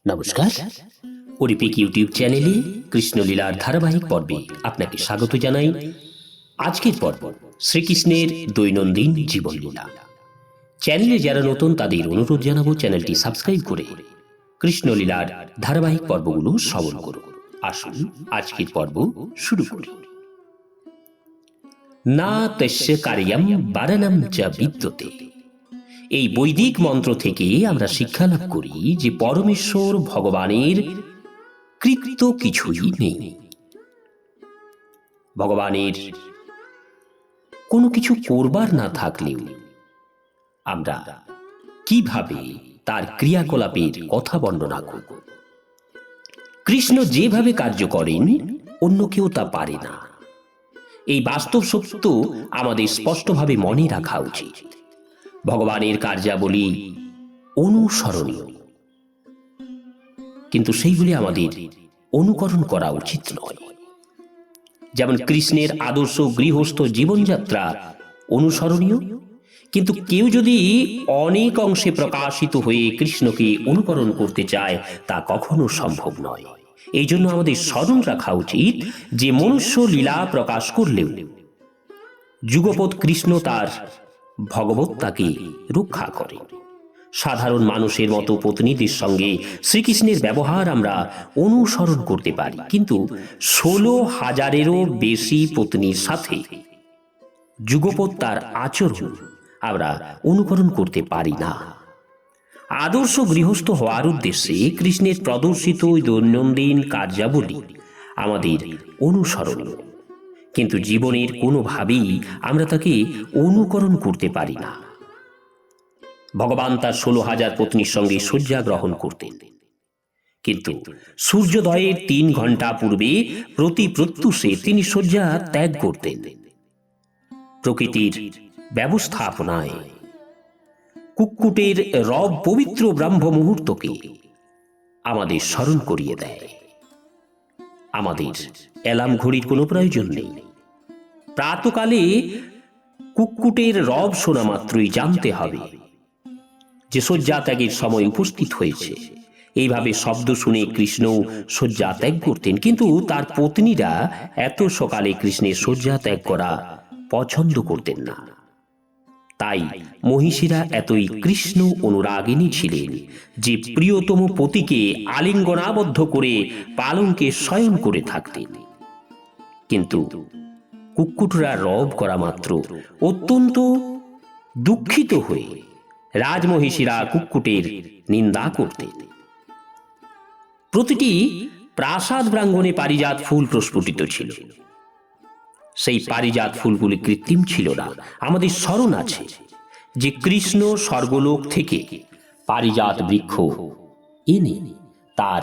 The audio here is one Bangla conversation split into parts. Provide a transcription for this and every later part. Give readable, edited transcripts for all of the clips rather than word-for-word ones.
নমস্কার, অরিপিক ইউটিউব চ্যানেলে কৃষ্ণলীলার ধারাবাহিক পর্বে আপনাকে স্বাগত জানাই। আজকের পর্ব শ্রীকৃষ্ণের দৈনন্দিন জীবনলীলা। চ্যানেলে যারা নতুন তাদের অনুরোধ জানাবো চ্যানেলটি সাবস্ক্রাইব করে কৃষ্ণলীলার ধারাবাহিক পর্বগুলো শ্রবণ করুন। আসুন আজকের পর্ব শুরু করি। না তস্য কার্যম বারণম চ বিদ্যতে। এই বৈদিক মন্ত্র থেকে আমরা শিক্ষা লাভ করি যে পরমেশ্বর ভগবানের কৃত্য কিছুই নেই। ভগবানের কোনো কিছু করবার না থাকলেও আমরা কিভাবে তার ক্রিয়াকলাপের কথা বর্ণনা করব? কৃষ্ণ যেভাবে কার্য করেন অন্য কেউ তা পারে না। এই বাস্তব সত্য আমাদের স্পষ্টভাবে মনে রাখা উচিত। ভগবানের কার্যাবলী অনুসরণীয়, কিন্তু সেইগুলি আমাদের অনুকরণ করা উচিত নয়। যেমন কৃষ্ণের আদর্শ গৃহস্থ জীবনযাত্রা অনুসরণীয়, কিন্তু কেউ যদি অনেক অংশে প্রকাশিত হয়ে কৃষ্ণকে অনুকরণ করতে চায় তা কখনো সম্ভব নয়। এই জন্য আমাদের স্মরণ রাখা উচিত যে মনুষ্য লীলা প্রকাশ করলেও যুগপৎ কৃষ্ণ তার ভগবত্তাকে রক্ষা করে। সাধারণ মানুষের মতো পত্নীদের সঙ্গে শ্রীকৃষ্ণের ব্যবহার আমরা অনুসরণ করতে পারি, কিন্তু 16,000-এরও বেশি পত্নীর সাথে যুগপৎ তার আচরণ আমরা অনুকরণ করতে পারি না। আদর্শ গৃহস্থ হওয়ার উদ্দেশ্যে কৃষ্ণের প্রদর্শিত দৈনন্দিন কার্যাবলী আমাদের অনুসরণীয়, কিন্তু জীবনের কোনোভাবেই আমরা তাকে অনুকরণ করতে পারি না। ভগবান তার 16,000 পত্নীর সঙ্গে শয্যা গ্রহণ করতেন, কিন্তু সূর্যোদয়ের 3 ঘন্টা পূর্বে প্রতি প্রত্যুষে তিনি শয্যা ত্যাগ করতেন। প্রকৃতির ব্যবস্থাপনায় কুক্কুটের রব পবিত্র ব্রাহ্ম মুহূর্তকে আমাদের স্মরণ করিয়ে দেয়। আমাদের অ্যালার্ম ঘড়ির কোনো প্রয়োজন নেই। প্রাতকালে কুক্কুটের রব শোনা মাত্রই জানতে হবে যে শয্যা ত্যাগের সময় উপস্থিত হয়েছে। এইভাবে শব্দ শুনে কৃষ্ণ শয্যা ত্যাগ করতেন, কিন্তু তার পত্নীরা এত সকালে কৃষ্ণের শয্যা ত্যাগ করা পছন্দ করতেন না। তাই মহিষীরা এতই কৃষ্ণ অনুরাগিনী ছিলেন যে প্রিয়তম পতিকে আলিঙ্গনাবদ্ধ করে পালঙ্কে শয়ন করে থাকতেন। কিন্তু কুক্কুটরা রব করা মাত্র অত্যন্ত দুঃখিত হয়ে রাজমহিষীরা কুক্কুটের নিন্দা করতেন। প্রতিটি প্রাসাদ প্রাঙ্গণে পারিজাত ফুল প্রস্ফুটিত ছিল। সেই পারিজাত ফুলগুলি কৃত্রিম ছিল না। আমাদের স্মরণ আছে যে কৃষ্ণ স্বর্গলোক থেকে পারিজাত বৃক্ষ এনে তার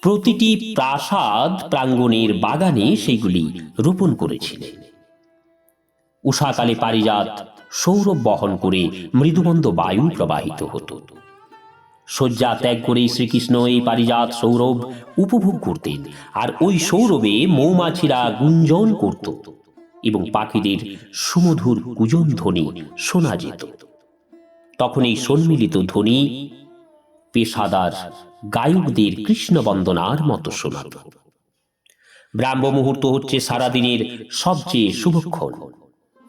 প্রতিটি প্রাসাদ প্রাঙ্গণের বাগানে সেইগুলি রোপণ করেছিলেন। উষাকালে পারিজাত সৌরভ বহন করে মৃদুমন্দ বায়ু প্রবাহিত হতো। শয্যা ত্যাগ করে শ্রীকৃষ্ণ এই পারিজাত সৌরভ উপভোগ করতেন, আর ওই সৌরভে মৌমাছিরা গুঞ্জন করত এবং পাখিদের সুমধুর কুজন ধ্বনি শোনা যেত। তখন এই সম্মিলিত ধ্বনি পেশাদার গায়কদের কৃষ্ণ বন্দনার মতো শোনাত। ব্রাহ্ম মুহূর্ত হচ্ছে সারাদিনের সবচেয়ে শুভক্ষণ।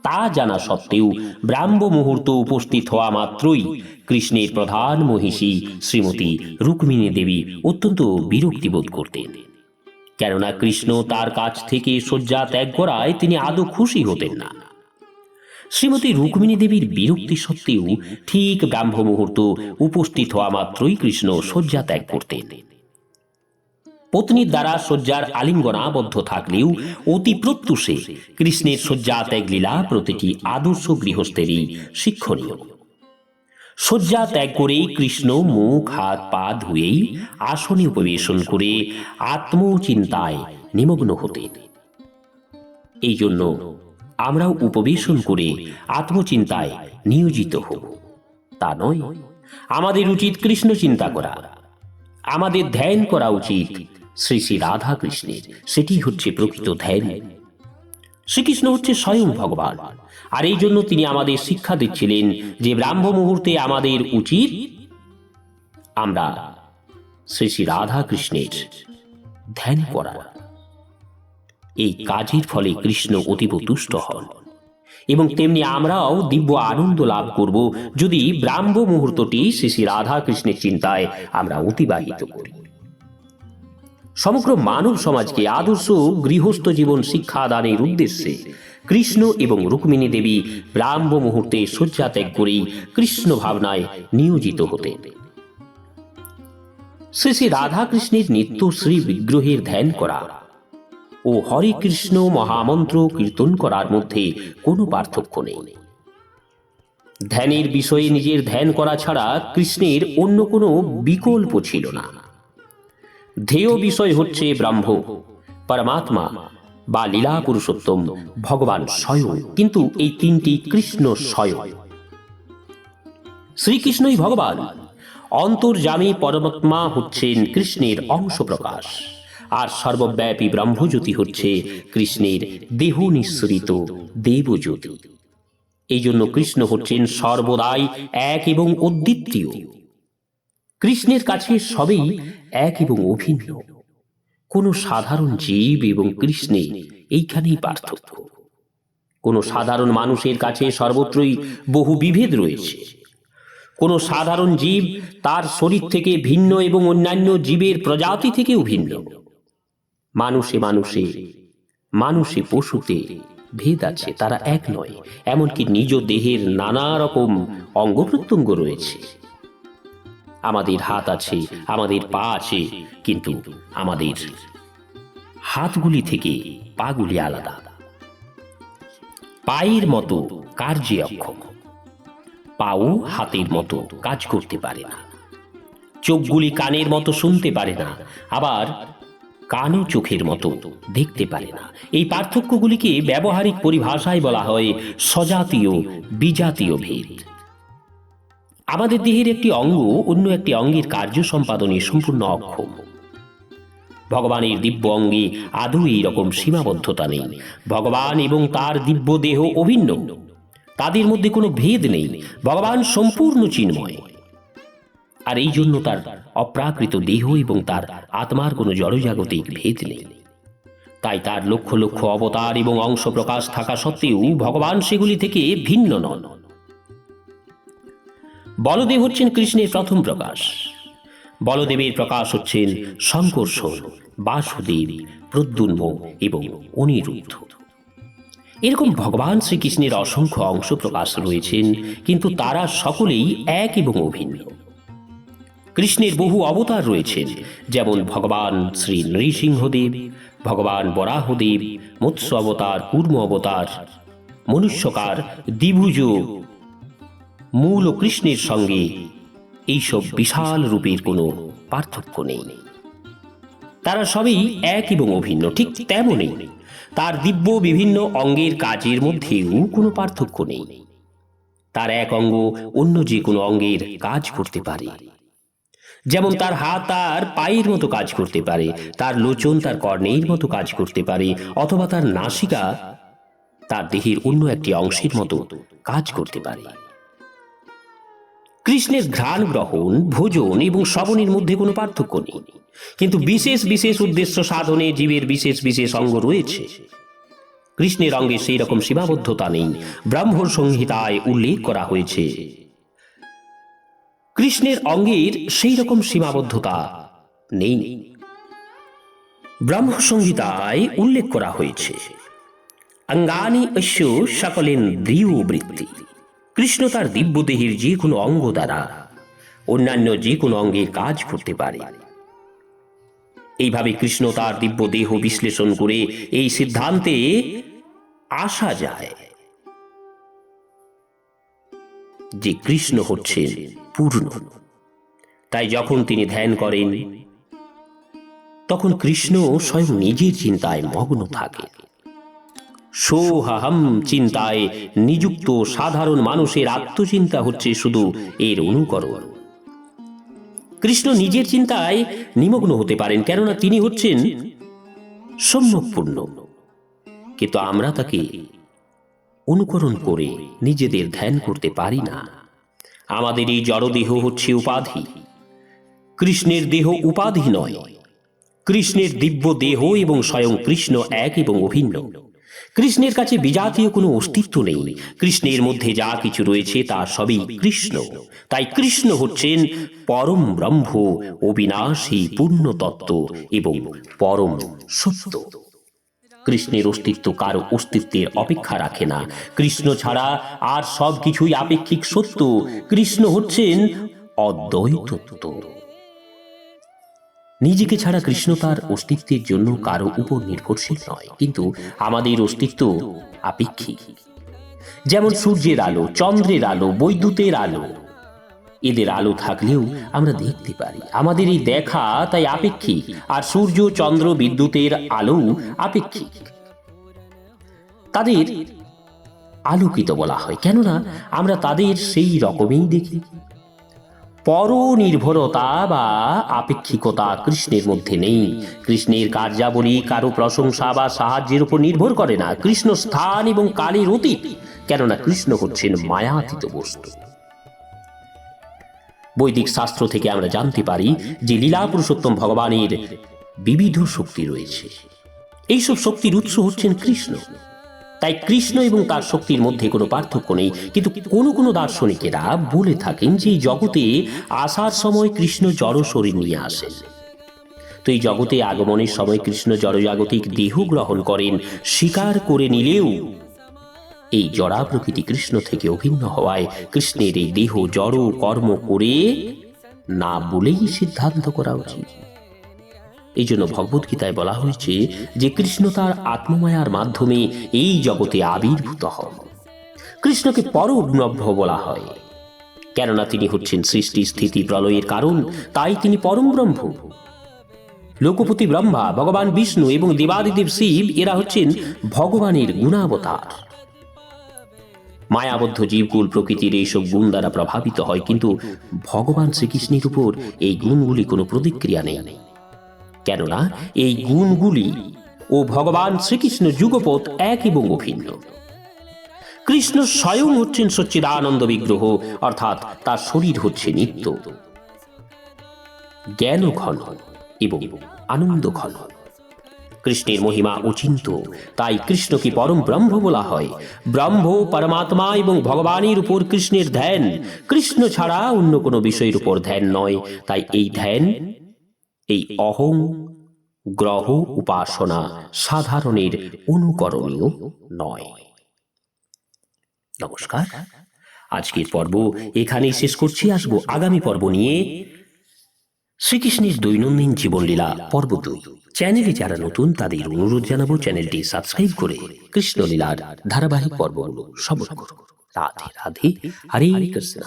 তা জানা সত্ত্বেও ব্রাহ্ম মুহূর্ত উপস্থিত হওয়া মাত্রই কৃষ্ণের প্রধান মহিষী শ্রীমতী রুক্মিণী দেবী অত্যন্ত বিরক্তি বোধ করতেন, কেননা কৃষ্ণ তার কাছ থেকে শয্যা ত্যাগ করায় তিনি আদৌ খুশি হতেন না। শ্রীমতী রুক্মিণী দেবীর বিরক্তি সত্ত্বেও ঠিক ব্রাহ্ম মুহূর্ত উপস্থিত হওয়া মাত্রই কৃষ্ণ শয্যা ত্যাগ করতেন। পত্নীর দ্বারা শয্যার আলিঙ্গনাবদ্ধ থাকলেও অতি প্রত্যুষে কৃষ্ণের শয্যা ত্যাগ লীলা প্রতিটি আদর্শ গৃহস্থেরই শিক্ষণীয়। শয্যা ত্যাগ করেই কৃষ্ণ মুখ হাত পা ধুয়েই আসনে উপবেশন করে আত্মচিন্তায় নিমগ্ন হতেন। এই জন্য আমরাও উপবেশন করে আত্মচিন্তায় নিয়োজিত হব তা নয়। আমাদের উচিত কৃষ্ণ চিন্তা করা। আমাদের ধ্যান করা উচিত শ্রী শ্রী রাধা কৃষ্ণের। সেটি হচ্ছে প্রকৃত ধ্যান। শ্রীকৃষ্ণ হচ্ছে স্বয়ং ভগবান, আর এই জন্য তিনি আমাদের শিক্ষা দিচ্ছিলেন যে ব্রাহ্ম মুহূর্তে আমাদের উচিত আমরা শ্রী শ্রী রাধা কৃষ্ণের ধ্যান করা। এই কাজের ফলে কৃষ্ণ অতীব তুষ্ট হন এবং তেমনি আমরাও দিব্য আনন্দ লাভ করব যদি ব্রাহ্ম মুহূর্তটি শ্রী শ্রী রাধা কৃষ্ণের চিন্তায় আমরা অতিবাহিত করি। সমগ্র মানব সমাজকে আদর্শ গৃহস্থ জীবন শিক্ষা দানের উদ্দেশ্যে কৃষ্ণ এবং রুক্মিণী দেবী ব্রাহ্ম মুহূর্তে শয্যা ত্যাগ করেই কৃষ্ণ ভাবনায় নিয়োজিত হতেন। শ্রী শ্রী রাধা কৃষ্ণের নিত্য শ্রী বিগ্রহের ধ্যান করা ও হরে কৃষ্ণ মহামন্ত্র কীর্তন করার মধ্যে কোনো পার্থক্য নেই। ধ্যানের বিষয়ে নিজের ধ্যান করা ছাড়া কৃষ্ণের অন্য কোনো বিকল্প ছিল না। ধ্যেয় বিষয় হচ্ছে ব্রহ্ম, পরমাত্মা বা লীলা পুরুষোত্তম ভগবান স্বয়ং, কিন্তু এই তিনটি কৃষ্ণ স্বয়ং। শ্রীকৃষ্ণই ভগবান, অন্তর্যামী পরমাত্মা হচ্ছেন কৃষ্ণের অংশ প্রকাশ, আর সর্বব্যাপী ব্রহ্মজ্যোতি হচ্ছে কৃষ্ণের দেহ নিঃসৃত দেবজ্যোতি। এই জন্য কৃষ্ণ হচ্ছেন সর্বদাই এক এবং অদ্বিতীয়। কৃষ্ণের কাছে সবই এক এবং অভিন্ন। কোন সাধারণ জীব এবং কৃষ্ণে এইখানেই পার্থক্য। কোন সাধারণ মানুষের কাছে সর্বত্রই বহু বিভেদ রয়েছে। কোন সাধারণ জীব তার শরীর থেকে ভিন্ন এবং অন্যান্য জীবের প্রজাতি থেকেও ভিন্ন। মানুষে মানুষে, মানুষে পশুতে ভেদ আছে, তারা এক নয়। এমনকি নিজ দেহের নানা রকম অঙ্গ প্রত্যঙ্গ রয়েছে। আমাদের হাত আছে, আমাদের পা আছে, কিন্তু আমাদের হাতগুলি থেকে পাগুলি আলাদা। পায়ের মতো কার্যে অক্ষম, পাও হাতের মতো কাজ করতে পারে না। চোখগুলি কানের মতো শুনতে পারে না, আবার কানও চোখের মতো দেখতে পারে না। এই পার্থক্যগুলিকে ব্যবহারিক পরিভাষায় বলা হয় স্বজাতীয় বিজাতীয় ভেদ। আমাদের দেহের একটি অঙ্গ অন্য একটি অঙ্গের কার্য সম্পাদনে সম্পূর্ণ অক্ষম। ভগবানের দিব্য অঙ্গে আদৌ এইরকম সীমাবদ্ধতা নেই। ভগবান এবং তার দিব্য দেহ অভিন্ন, তাদের মধ্যে কোনো ভেদ নেই। ভগবান সম্পূর্ণ চিন্ময়, আর এই জন্য তার অপ্রাকৃত দেহ এবং তার আত্মার কোনো জড়জাগতিক ভেদ নেই। তাই তার লক্ষ লক্ষ অবতার এবং অংশ প্রকাশ থাকা সত্ত্বেও ভগবান সেগুলি থেকে ভিন্ন নন। বলদেব হচ্ছেন কৃষ্ণের প্রথম প্রকাশ। বলদেবের প্রকাশ হচ্ছেন শঙ্কর্ষণ, বাসুদেব, প্রদ্যুম্ন এবং অনিরুদ্ধ। এরকম ভগবান শ্রীকৃষ্ণের অসংখ্য অংশ প্রকাশ রয়েছেন, কিন্তু তারা সকলেই এক এবং অভিন্ন। কৃষ্ণের বহু অবতার রয়েছেন, যেমন ভগবান শ্রী নৃসিংহদেব, ভগবান বরাহদেব, মৎস্য অবতার, কূর্ম অবতার, মনুষ্যকার, দ্বিভুজ। মূল ও কৃষ্ণের সঙ্গে এইসব বিশাল রূপের কোনো পার্থক্য নেই। তারা সবই এক এবং অভিন্ন। ঠিক তেমনই তার দিব্য বিভিন্ন অঙ্গের কাজের মধ্যেও কোনো পার্থক্য নেই। তার এক অঙ্গ অন্য যে কোনো অঙ্গের কাজ করতে পারে। যেমন তার হাত তার পায়ের মতো কাজ করতে পারে, তার লোচন তার কর্ণের মতো কাজ করতে পারে, অথবা তার নাসিকা তার দেহের অন্য একটি অংশের মতো কাজ করতে পারে। কৃষ্ণের ঘ্রাণ গ্রহণ, ভোজন এবং শ্রবণের মধ্যে কোনো পার্থক্য নেই, কিন্তু বিশেষ বিশেষ উদ্দেশ্য সাধনে জীবের বিশেষ বিশেষ অঙ্গ রয়েছে। কৃষ্ণের অঙ্গে সেই রকম সীমাবদ্ধতা নেই। ব্রহ্ম সংহিতায় উল্লেখ করা হয়েছে কৃষ্ণের অঙ্গের সেই রকম সীমাবদ্ধতা নেই। ব্রহ্ম সংহিতায় উল্লেখ করা হয়েছে অঙ্গানি অস্য সকলেন্দ্রিয় বৃত্তি। কৃষ্ণ তার দিব্য দেহের যে কোনো অঙ্গ দ্বারা অন্যান্য যে কোনো অঙ্গের কাজ করতে পারে। এইভাবে কৃষ্ণ তার দিব্য দেহ বিশ্লেষণ করে এই সিদ্ধান্তে আসা যায় যে কৃষ্ণ হচ্ছেন পূর্ণ। তাই যখন তিনি ধ্যান করেন তখন কৃষ্ণ স্বয়ং নিজের চিন্তায় মগ্ন থাকে। সোহাহম চিন্তায় নিযুক্ত সাধারণ মানুষের আত্মচিন্তা হচ্ছে শুধু এর অনুকরণ। কৃষ্ণ নিজের চিন্তায় নিমগ্ন হতে পারেন, কেননা তিনি হচ্ছেন সম্যকপূর্ণ। কিন্তু আমরা তাকে অনুকরণ করে নিজেদের ধ্যান করতে পারি না। আমাদের এই জড়দেহ হচ্ছে উপাধি। কৃষ্ণের দেহ উপাধি নয়, কৃষ্ণের দিব্য দেহ এবং স্বয়ং কৃষ্ণ এক এবং অভিন্ন। কৃষ্ণের কাছে বিজাতীয় কোনো অস্তিত্ব নেই। কৃষ্ণের মধ্যে যা কিছু রয়েছে তা সবই কৃষ্ণ। তাই কৃষ্ণ হচ্ছেন পরম ব্রহ্ম, অবিনাশী পূর্ণ তত্ত্ব এবং পরম সত্য। কৃষ্ণের অস্তিত্ব কারো অস্তিত্বের অপেক্ষা রাখে না। কৃষ্ণ ছাড়া আর সব কিছুই আপেক্ষিক সত্য। কৃষ্ণ হচ্ছেন অদ্বৈত তত্ত্ব। নিজেকে ছাড়া কৃষ্ণ তার অস্তিত্বের জন্য কারো উপর নির্ভরশীল নয়, কিন্তু আমাদের অস্তিত্ব আপেক্ষিক। যেমন সূর্যের আলো, চন্দ্রের আলো, বৈদ্যুতের আলো, এদের আলো থাকলেও আমরা দেখতে পারি। আমাদের এই দেখা তাই আপেক্ষিক। আর সূর্য, চন্দ্র, বিদ্যুতের আলো আপেক্ষিক। তাদের আলোকিত বলা হয়, কেননা আমরা তাদের সেই রকমেই দেখি। পরনির্ভরতা বা আপেক্ষিকতা কৃষ্ণের মধ্যে নেই। কৃষ্ণের কার্যাবলী কারো প্রশংসা বা সাহায্যের উপর নির্ভর করে না। কৃষ্ণ স্থান এবং কালের অতীত, কেননা কৃষ্ণ হচ্ছেন মায়াতীত বস্তু। বৈদিক শাস্ত্র থেকে আমরা জানতে পারি যে লীলা পুরুষোত্তম ভগবানের বিবিধ শক্তি রয়েছে। এইসব শক্তির উৎস হচ্ছেন কৃষ্ণ। তাই কৃষ্ণ এবং তার শক্তির মধ্যে কোনো পার্থক্য নেই। কিন্তু কোনো কোনো দার্শনিকেরা বলে থাকেন যে এই জগতে আসার সময় কৃষ্ণ জড় শরীর নিয়ে আসেন। তো এই জগতে আগমনের সময় কৃষ্ণ জড়জাগতিক দেহ গ্রহণ করেন। স্বীকার করে নিলেও এই জড়া প্রকৃতি কৃষ্ণ থেকে অভিন্ন হওয়ায় কৃষ্ণের এই দেহ জড় কর্ম করে না বলেই সিদ্ধান্ত করা উচিত। এই জন্য ভগবদ্গীতায় বলা হয়েছে যে কৃষ্ণ তার আত্মমায়ার মাধ্যমে এই জগতে আবির্ভূত হন। কৃষ্ণকে পরব্রহ্ম বলা হয়, কেননা তিনি হচ্ছেন সৃষ্টি স্থিতি প্রলয়ের কারণ। তাই তিনি পরম ব্রহ্ম। লোকপতি ব্রহ্মা, ভগবান বিষ্ণু এবং দেবাদিদেব শিব এরা হচ্ছেন ভগবানের গুণাবতার। মায়াবদ্ধ জীবকুল প্রকৃতির এইসব গুণ দ্বারা প্রভাবিত হয়, কিন্তু ভগবান শ্রীকৃষ্ণের উপর এই গুণগুলি কোনো প্রতিক্রিয়া নেই, কেননা এই গুণগুলি ও ভগবান শ্রীকৃষ্ণ যুগপৎ এক এবং অভিন্ন। কৃষ্ণ স্বয়ং হচ্ছেন সচ্চিদানন্দ বিগ্রহ, অর্থাৎ তার শরীর হচ্ছে নিত্য, জ্ঞান ঘন এবং আনন্দ ঘন। কৃষ্ণের মহিমা অচিন্ত, তাই কৃষ্ণকে পরম ব্রহ্ম বলা হয়। ব্রহ্ম, পরমাত্মা এবং ভগবানের উপর কৃষ্ণের ধ্যান। কৃষ্ণ ছাড়া অন্য কোনো বিষয়ের উপর ধ্যান নয়। তাই এই ধ্যান, এই অহং গ্রহ উপাসনা সাধারণের অনুকরণীয় নয়। নমস্কার, আজকের পর্ব এখানেই শেষ করছি। আসবো আগামী পর্ব নিয়ে, শ্রীকৃষ্ণের দৈনন্দিন জীবনলীলা পর্ব 2। চ্যানেলে যারা নতুন তাদের অনুরোধ জানাবো চ্যানেলটি সাবস্ক্রাইব করে কৃষ্ণলীলার ধারাবাহিক পর্বগুলো শ্রবণ করুন। রাধে রাধে, হরে কৃষ্ণ।